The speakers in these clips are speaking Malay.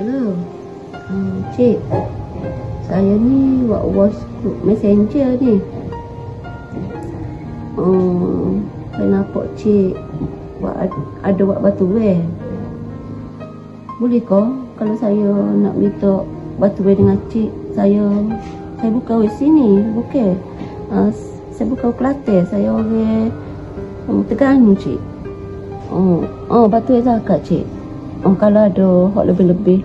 Hello. Cik, saya ni buat WhatsApp Messenger ni. Saya nampak cik ada buat batu wear. Boleh ke kalau saya nak minta batu wear dengan cik? Saya bukan di sini, bukan. Saya bukan Kelantan, saya orang Terengganu cik. Batu wear zakat cik. Kalau ada hak lebih-lebih,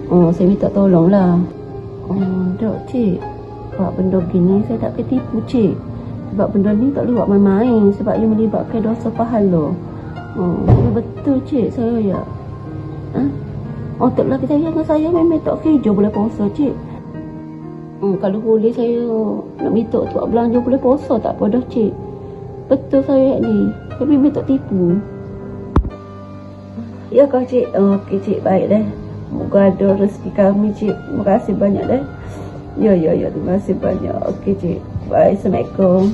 saya minta tolong lah. Dok cik, buat benda gini saya tak ketipu cik. Sebab benda ni tak boleh buat main-main, sebab ia melibatkan dosa pahala. Betul cik, saya ya. Tak lagi saya dengan saya memang tak kerja boleh puasa cik. Kalau boleh saya nak minta tu buat belanja boleh puasa tak apa dah cik. Betul saya ni, saya memang tak tipu. Ya kau cik, okey cik, baik dah. Moga ada rezeki kami cik. Terima kasih banyak dah. Ya, terima kasih banyak. Okey cik, baik, Assalamualaikum.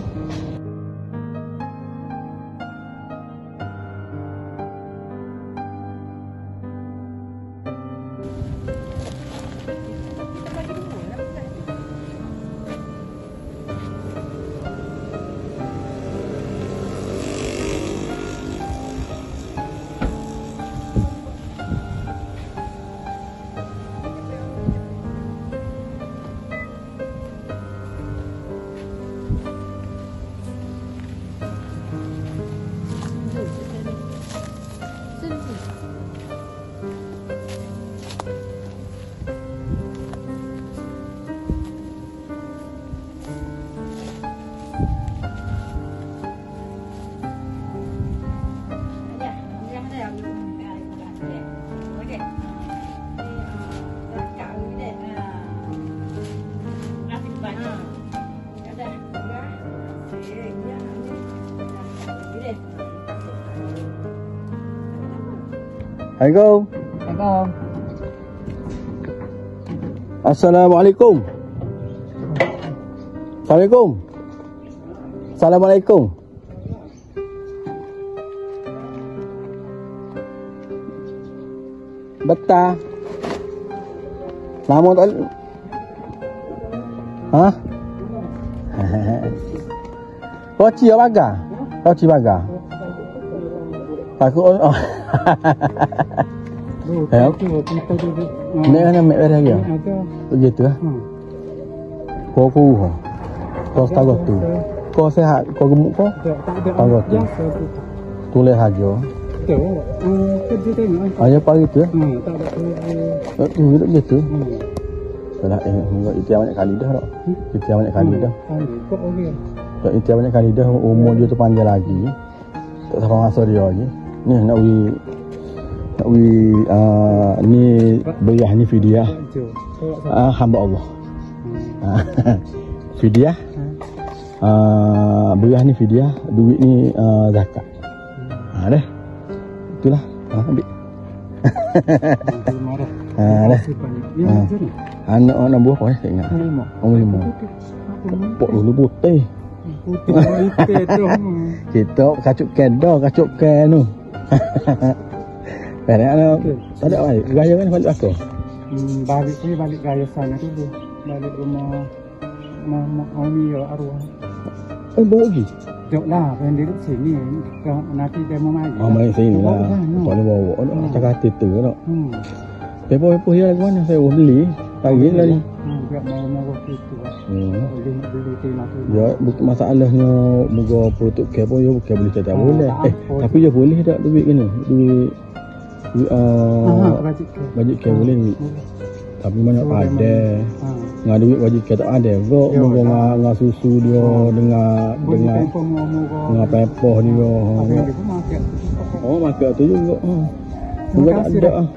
Assalamualaikum. Assalamualaikum. Assalamualaikum. Betah. Nama tak? Hah? Roci baga. Roci baga. Aku Nek kan ambil beres dia. Begitu ah. Kau tahu tu. Kau sehat, kau gemuk kau? Tahu tu. Tulis saja. Ayo pagi tu. Tak tu gitu. Salah itu banyak kali dah tak? Itu banyak kali dah. Tak itu banyak kali dah, umur dia tu panjang lagi. Tak sampai masa dia lagi. Ni nak ni beriah ni fidyah hamba Allah. Fidyah beriah ni fidyah, duit ni zakat. Dah. Itulah. Ambil. Dah. Anak buah apa saya ingat. Lima. Pok dulu putih. Putih tu. Kita kacuk ken tu. Tak ada balik. Gaya kan balik aku? Balik gaya sana dulu. Balik rumah Umi arwah. Bawa lagi? Jauh lah, pengen duduk sini. Nanti dia mau main. Main sini lah. Tak boleh bawa. Cakap hati tu tak? Pepo-pepo dia lagu mana? Saya beli. Pagi lagi. Biar mau waktu itu. Beli timah tu. Ya, masalahnya moga produk kepo ya bukan boleh tak boleh. Tapi dia boleh tak duit kena? Duit bajet ke boleh duit. Tapi banyak ada. Ngah duit bajet ke tak ada. Kok moga ngah susu dia dengan pepoh dia. Oh, makan tu juga. Moga tak ada.